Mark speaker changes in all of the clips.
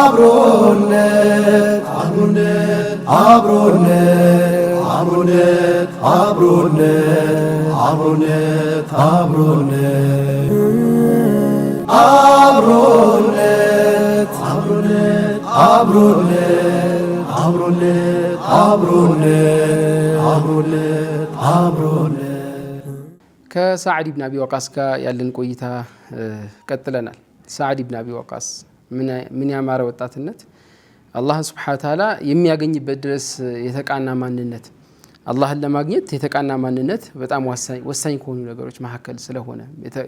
Speaker 1: አብሮነት አብሮነት አብሮነት አብሮነት አብሮነት አብሮነት አብሮነት አብሮነት አብሮነት አብሮነት አብሮነት አብሮነት
Speaker 2: ከሰዓድ ኢብኑ አቢ ወቃስ ጋር ያለን ቆይታ ቀጥለናል። ሰዓድ ኢብኑ አቢ ወቃስ ምን ያማረ ወጣትነት፣ አላህን ሱብሓነሁ ወተዓላ የሚያገኝበት ድረስ የተቃና ማንነት፣ አላህን ለማግኘት የተቃና ማንነት በጣም ወሳኝ ከሆኑ ነገሮች መካከል ስለሆነ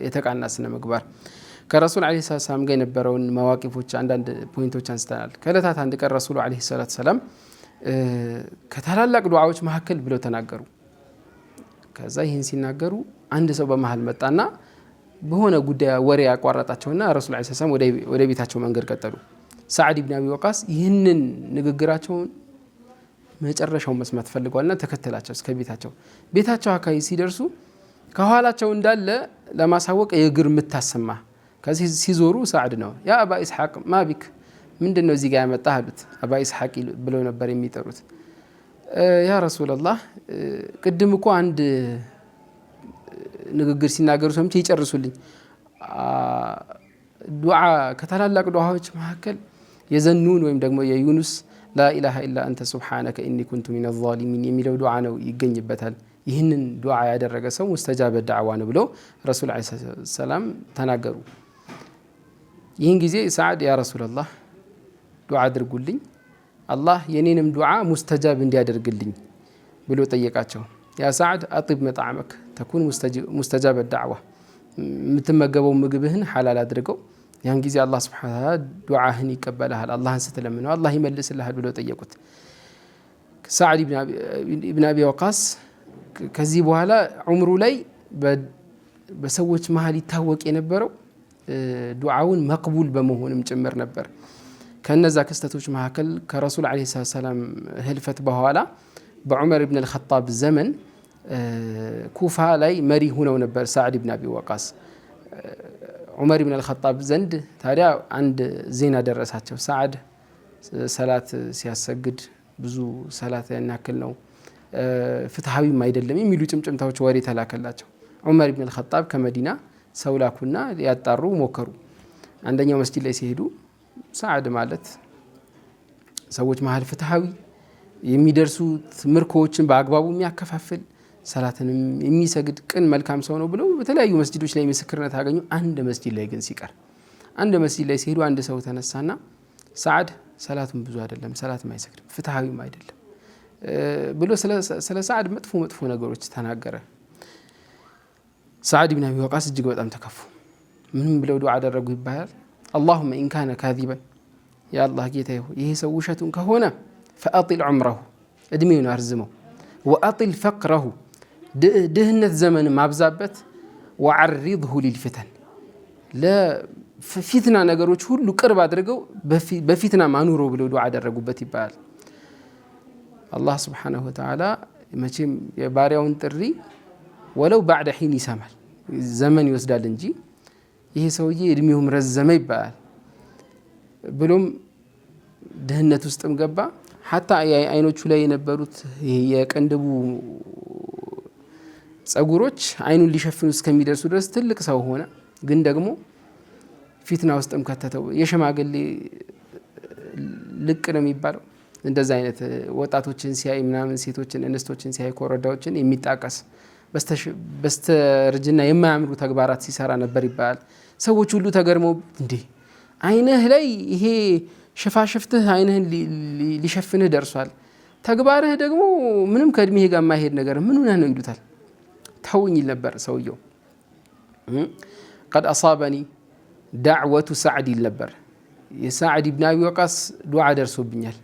Speaker 2: የተቃና ስነ ምግባር ከረሱል ዓለይሂ ሰላም ጋር የነበረውን መዋቂፎች አንዳንድ ፖይንቶች አንስተናል። ከዕለታት አንድ ቀን ረሱሉ ዓለይሂ ሰላም ከታላላቅ ዱዓዎች መካከል ብለው ተናገሩ። ከዛ ይህን ሲናገሩ አንድ ሰው በመሃል መጣና በሆነ ጉዳይ ወሬ ያቋረጣቸውና ረሱል ዓለይሂ ሰላም ወደ ቤታቸው መንገድ ቀጠሉ። ሰዓድ ኢብኑ አቢ ወቃስ ይህንን ንግግራቸውን መጨረሻውን መስማት ፈልገዋልና ተከተላቸው እስከ ቤታቸው አካባቢ ሲደርሱ ከኋላቸው እንዳለ ለማሳወቅ የእግር ምታሰማ። ከዚህ ሲዞሩ ሰዓድ ነው። ያ አባ ኢስሐቅ ማቢክ ምንድነው እዚህ ጋር ያመጣህ አሉት። አባ ኢስሐቅ ብለው ነበር የሚጠሩት። ያ ረሱላላህ ቅድም እኮ አንድ ንግግር ሲናገሩ ሰምቼ ይጨርሱልኝ። ዱዓ ከታላላቅ ዱዓዎች መካከል የዘኑን ወይም ደግሞ የዩኑስ ላኢላሃ ኢላ አንተ ሱብሓነከ ኢኒ ኩንቱ ሚነ ዛሊሚን የሚለው ዱዓ ነው ይገኝበታል። ይህንን ዱዓ ያደረገ ሰው ሙስተጃበ ዳዕዋ ነው ብለው ረሱል ዓለይሂ ሰላም ተናገሩ። ይህን ጊዜ ሰዓድ ያ ረሱላላህ ዱዓ አድርጉልኝ፣ አላህ የኔንም ዱዓ ሙስተጃብ እንዲያደርግልኝ ብሎ ጠየቃቸው። ያ ሰዓድ አጢብ መጣዕመክ ተኩን ሙስተጃበ ዳዕዋ፣ የምትመገበው ምግብህን ሐላል አድርገው፣ ያን ጊዜ አላህ ሱብሓነሁ ወተዓላ ዱዓህን ይቀበልሃል፣ አላህን ስትለምነው አላህ ይመልስልሃል ብሎ ጠየቁት። ሰዓድ ኢብኑ አቢ ወቃስ ከዚህ በኋላ ዑምሩ ላይ በሰዎች መሀል ይታወቅ የነበረው ዱዓውን መቅቡል በመሆንም ጭምር ነበር። ከነዛ ክስተቶች መካከል ከረሱል ዓለይሂ ሰላም ህልፈት በኋላ በዑመር ኢብኑ አልኸጣብ ዘመን ኩፋ ላይ መሪ ሆነው ነበር ሰዓድ ኢብኑ አቢ ወቃስ። ዑመር ኢብኑ አልኸጣብ ዘንድ ታዲያ አንድ ዜና ደረሳቸው። ሰዓድ ሰላት ሲያሰግድ ብዙ ሰላት ያናክል ነው፣ ፍትሃዊም አይደለም የሚሉ ጭምጭምታዎች ወሬ ተላከላቸው። ዑመር ኢብኑ አልኸጣብ ከመዲና ሰው ላኩና ያጣሩ ሞከሩ። አንደኛው መስጂድ ላይ ሲሄዱ ሰዓድ ማለት ሰዎች መሀል ፍትሃዊ የሚደርሱት ምርኮዎችን በአግባቡ የሚያከፋፍል ሰላትንም የሚሰግድ ቅን መልካም ሰው ነው ብለው በተለያዩ መስጂዶች ላይ ምስክርነት አገኙ። አንድ መስጂድ ላይ ግን ሲቀር አንድ መስጂድ ላይ ሲሄዱ አንድ ሰው ተነሳና ሰዓድ ሰላቱን ብዙ አይደለም፣ ሰላትም አይሰግድም፣ ፍትሃዊም አይደለም ብሎ ስለ ሰዓድ መጥፎ ነገሮች ተናገረ። ሰዓድ ኢብኑ አቢ ወቃስ እጅግ በጣም ተከፉ። ምንም ብለው ዱዓ አደረጉ ይባላል። አላሁመ ኢንካነ ካዚበን፣ ያ አላህ ጌታዬ ይሄ ሰው ውሸቱን ከሆነ ፈአጢል ዑምረሁ እድሜውን አርዝመው፣ ወአጢል ፈቅረሁ ድህነት ዘመን ማብዛበት፣ ወዐሪድሁ ሊልፊተን ለፊትና ነገሮች ሁሉ ቅርብ አድርገው በፊትና ማኑረው ብለው ዱዓ አደረጉበት ይባላል። አላህ ስብሓነሁ ወተዓላ መቼም የባሪያውን ጥሪ ወለው ባዕደ ሒን ይሰማል፣ ዘመን ይወስዳል እንጂ ይሄ ሰውዬ እድሜውም ረዘመ ይባላል። ብሎም ድህነት ውስጥም ገባ። ሐታ አይኖቹ ላይ የነበሩት የቅንድቡ ጸጉሮች አይኑን ሊሸፍኑ እስከሚደርሱ ድረስ ትልቅ ሰው ሆነ። ግን ደግሞ ፊትና ውስጥም ከተተው። የሽማግሌ ልቅ ነው የሚባለው እንደዛ አይነት ወጣቶችን ሲያይ ምናምን ሴቶችን እንስቶችን ሲያይ ኮረዳዎችን የሚጣቀስ በስተርጅና የማያምሩ ተግባራት ሲሰራ ነበር ይባላል። ሰዎች ሁሉ ተገርመው እንዴ አይንህ ላይ ይሄ ሽፋሽፍትህ አይንህን ሊሸፍንህ ደርሷል፣ ተግባርህ ደግሞ ምንም ከእድሜህ ጋር የማይሄድ ነገር ምን ሆነህ ነው ይሉታል። ተውኝ ይል ነበር ሰውየው። ቀድ አሳበኒ ዳዕወቱ ሰዓድ ይል ነበር። የሰዓድ ኢብኑ አቢ ወቃስ ዱዓ ደርሶብኛል፣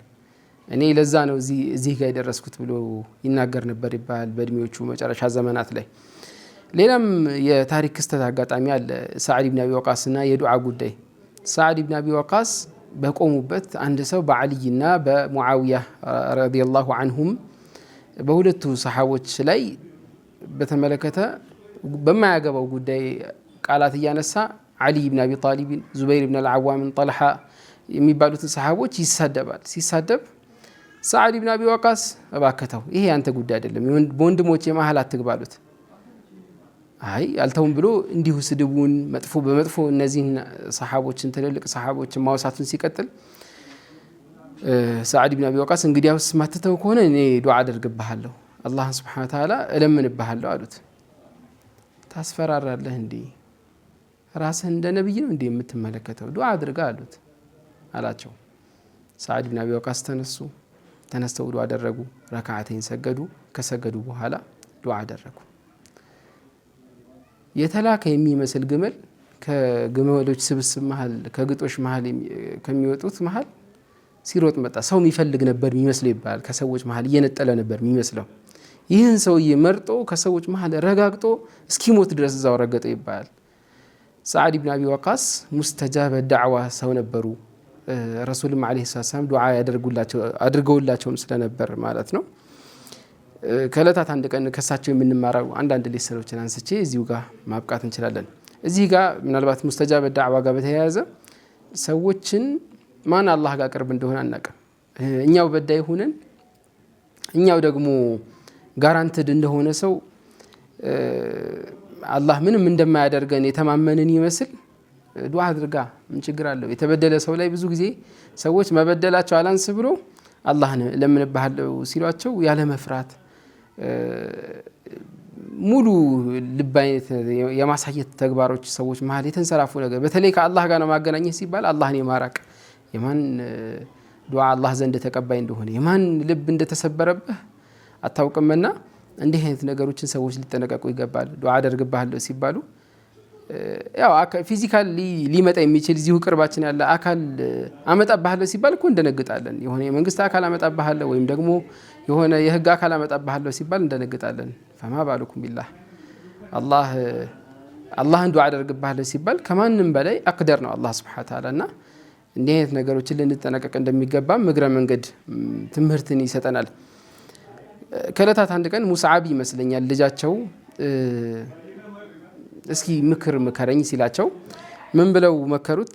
Speaker 2: እኔ ለዛ ነው እዚህ ጋር የደረስኩት ብሎ ይናገር ነበር ይባላል በእድሜዎቹ መጨረሻ ዘመናት ላይ። ሌላም የታሪክ ክስተት አጋጣሚ አለ ሰዓድ ኢብኑ አቢ ወቃስና የዱዓ ጉዳይ። ሰዓድ ኢብኑ አቢ ወቃስ በቆሙበት አንድ ሰው በዓልይና በሙዓዊያ ረዲየላሁ አንሁም በሁለቱ ሰሓቦች ላይ በተመለከተ በማያገባው ጉዳይ ቃላት እያነሳ ዓሊ ብን አቢ ጣሊብን፣ ዙበይር ብን አልዓዋምን፣ ጠልሓ የሚባሉትን ሰሃቦች ይሳደባል። ሲሳደብ ሰዓድ ኢብኑ አቢ ወቃስ እባከተው ይሄ ያንተ ጉዳይ አይደለም፣ በወንድሞቼ መሀል አትግባሉት። አይ አልተውም ብሎ እንዲሁ ስድቡን መጥፎ በመጥፎ እነዚህን ሰሃቦችን ትልልቅ ሰሃቦችን ማውሳቱን ሲቀጥል ሰዓድ ኢብኑ አቢ ወቃስ እንግዲያውስ ማትተው ከሆነ እኔ ዱዓ አደርግብሃለሁ፣ አላህን ሱብሓነሁ ወተዓላ እለምንብሃለሁ አሉት። ታስፈራራለህ እንዴ? ራስህን እንደ ነብይ ነው እንዴ የምትመለከተው? ዱዓ አድርጋ አሉት አላቸው። ሰዓድ ኢብኑ አቢ ወቃስ ተነስተው ዱዓ አደረጉ። ረካዓተይን ሰገዱ። ከሰገዱ በኋላ ዱዓ አደረጉ። የተላከ የሚመስል ግመል ከግመሎች ስብስብ መሃል ከግጦሽ መሃል ከሚወጡት መሃል ሲሮጥ መጣ። ሰው የሚፈልግ ነበር የሚመስለው ይባላል። ከሰዎች መሃል እየነጠለ ነበር የሚመስለው። ይህን ሰውዬ መርጦ ከሰዎች መሃል ረጋግጦ እስኪሞት ድረስ እዛው ረገጠው ይባላል። ሰዓድ ኢብኑ አቢ ወቃስ ሙስተጃበ ዳዕዋ ሰው ነበሩ። ረሱልም ዓለይሂ ሰላም ዱዓ አድርገውላቸውም ስለነበር ማለት ነው። ከዕለታት አንድ ቀን ከሳቸው የምንማረው አንዳንድ ሌሰኖችን አንስቼ እዚሁ ጋር ማብቃት እንችላለን። እዚህ ጋር ምናልባት ሙስተጃበ ዳዕዋ ጋር በተያያዘ ሰዎችን ማን አላህ ጋር ቅርብ እንደሆነ አናውቅም። እኛው በዳይ ሆነን እኛው ደግሞ ጋራንትድ እንደሆነ ሰው አላህ ምንም እንደማያደርገን የተማመንን ይመስል ዱዓ አድርጋ ምን ችግር አለው? የተበደለ ሰው ላይ ብዙ ጊዜ ሰዎች መበደላቸው አላንስ ብሎ አላህን ለምንብሃለው ሲሏቸው ያለ መፍራት ሙሉ ልብ አይነት የማሳየት ተግባሮች ሰዎች መሀል የተንሰራፉ ነገር፣ በተለይ ከአላህ ጋር ነው ማገናኘት ሲባል አላህን የማራቅ የማን ዱዓ አላህ ዘንድ ተቀባይ እንደሆነ የማን ልብ እንደተሰበረብህ አታውቅምና እንዲህ አይነት ነገሮችን ሰዎች ሊጠነቀቁ ይገባል። ዱዓ አደርግብሃለሁ ሲባሉ ያው ፊዚካል ሊመጣ የሚችል እዚሁ ቅርባችን ያለ አካል አመጣብሃለሁ ሲባል እኮ እንደነግጣለን። የሆነ የመንግስት አካል አመጣብሃለሁ ወይም ደግሞ የሆነ የህግ አካል አመጣብሃለሁ ሲባል እንደነግጣለን። ፈማ ባሉኩም ቢላህ አላህን ዱዓ አደርግብሃለሁ ሲባል ከማንም በላይ አቅደር ነው አላህ ሱብሓነሁ ወተዓላ እና እንዲህ አይነት ነገሮችን ልንጠነቀቅ እንደሚገባም እግረ መንገድ ትምህርትን ይሰጠናል። ከዕለታት አንድ ቀን ሙስዓብ ይመስለኛል ልጃቸው እስኪ ምክር ምከረኝ ሲላቸው ምን ብለው መከሩት?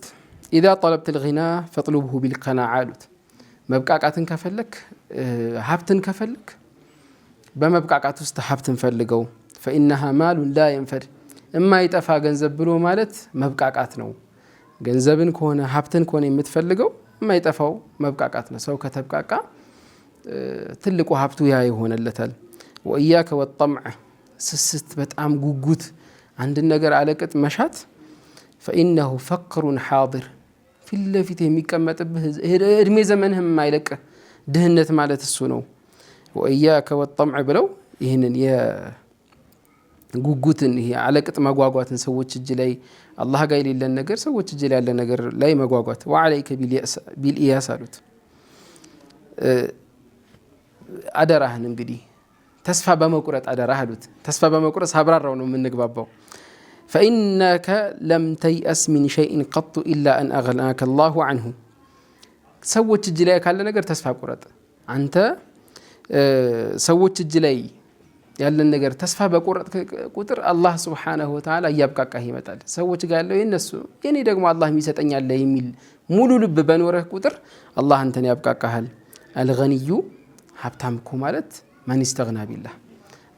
Speaker 2: ኢዛ ጠለብት ልጊና ፈጥሉብሁ ቢልቀናዓ አሉት። መብቃቃትን ከፈለክ ሀብትን ከፈለክ በመብቃቃት ውስጥ ሀብትን ፈልገው። ፈኢነሃ ማሉን ላ የንፈድ የማይጠፋ ገንዘብ ብሎ ማለት መብቃቃት ነው። ገንዘብን ከሆነ ሀብትን ከሆነ የምትፈልገው የማይጠፋው መብቃቃት ነው። ሰው ከተብቃቃ ትልቁ ሀብቱ ያ ይሆነለታል። ወእያከ ወጠምዕ ስስት፣ በጣም ጉጉት፣ አንድን ነገር አለቅጥ መሻት ፈኢነሁ ፈቅሩን ሓድር ፊት ለፊት የሚቀመጥብህ እድሜ ዘመንህም የማይለቅህ ድህነት ማለት እሱ ነው። ወእያከ ወጠምዕ ብለው ይህንን የጉጉትን ይሄ አለቅጥ መጓጓትን ሰዎች እጅ ላይ አላህ ጋር የሌለን ነገር ሰዎች እጅ ላይ ያለ ነገር ላይ መጓጓት። ወዓለይከ ቢልኢያስ አሉት። አደራህን እንግዲህ ተስፋ በመቁረጥ አደራህ አሉት። ተስፋ በመቁረጥ ሳብራራው ነው የምንግባባው። ፈኢነከ ለም ተይአስ ሚን ሸይኢን ቀጡ ኢላ አን አግናከ አላሁ አንሁ። ሰዎች እጅ ላይ ካለ ነገር ተስፋ ቁረጥ። አንተ ሰዎች እጅ ላይ ያለን ነገር ተስፋ በቁረጥ ቁጥር አላህ ሱብሓነሁ ወተዓላ እያብቃቃህ ይመጣል። ሰዎች ጋር ያለው የነሱ የኔ ደግሞ አላህ የሚሰጠኛል የሚል ሙሉ ልብ በኖረህ ቁጥር አላህ አንተን ያብቃቃሃል። አልገኒዩ ሀብታም እኮ ማለት መን ስተግና ቢላህ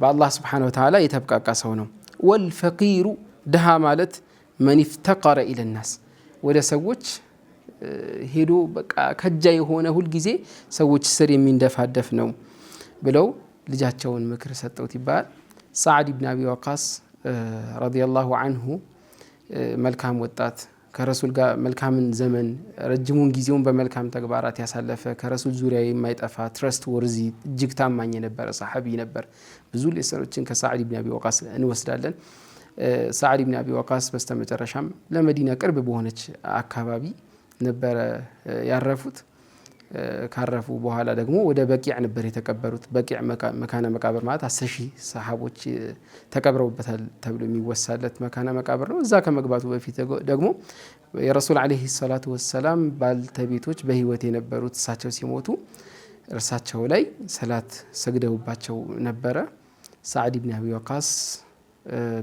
Speaker 2: በአላህ ሱብሓነሁ ወተዓላ የተብቃቃ ሰው ነው። ወልፈቂሩ ድሃ ማለት መን ኢፍተቀረ ኢለናስ ወደ ሰዎች ሄዶ በቃ ከጃ የሆነ ሁልጊዜ ሰዎች ስር የሚንደፋደፍ ነው ብለው ልጃቸውን ምክር ሰጠውት ይባላል። ሰዓድ ኢብኑ አቢ ወቃስ ረዲየላሁ አንሁ መልካም ወጣት ከረሱል ጋር መልካምን ዘመን ረጅሙን ጊዜውን በመልካም ተግባራት ያሳለፈ ከረሱል ዙሪያ የማይጠፋ ትረስት ወርዚ እጅግ ታማኝ የነበረ ሰሐቢ ነበር። ብዙ ሌሰኖችን ከሰዓድ ኢብኑ አቢ ወቃስ እንወስዳለን። ሰዓድ ኢብኑ አቢ ወቃስ በስተመጨረሻም ለመዲና ቅርብ በሆነች አካባቢ ነበረ ያረፉት። ካረፉ በኋላ ደግሞ ወደ በቂዕ ነበር የተቀበሩት። በቂዕ መካነ መቃብር ማለት 10,000 ሰሃቦች ተቀብረውበታል ተብሎ የሚወሳለት መካነ መቃብር ነው። እዛ ከመግባቱ በፊት ደግሞ የረሱል ዓለይሂ ሰላቱ ወሰላም ባልተቤቶች በህይወት የነበሩት እሳቸው ሲሞቱ እርሳቸው ላይ ሰላት ሰግደውባቸው ነበረ። ሰዓድ ኢብኑ አቢ ወቃስ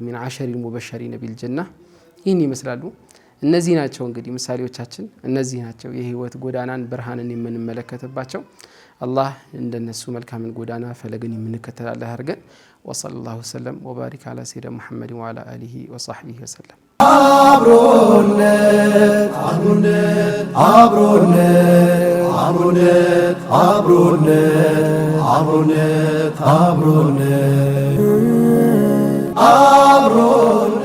Speaker 2: ሚን 10 ሙበሸሪነ ቢልጀና ይህን ይመስላሉ። እነዚህ ናቸው እንግዲህ ምሳሌዎቻችን እነዚህ ናቸው የህይወት ጎዳናን ብርሃንን የምንመለከትባቸው አላህ እንደነሱ መልካምን ጎዳና ፈለግን የምንከተል አላህ ያርገን ወሰለላሁ ወሰለም ወባሪክ አላ ሰይይድና ሙሐመድ ወአላ አሊሂ ወሰህቢሂ ወሰለም
Speaker 1: አብሮነት አብሮነት አብሮነት አብሮነት አብሮነት አብሮነት አብሮነት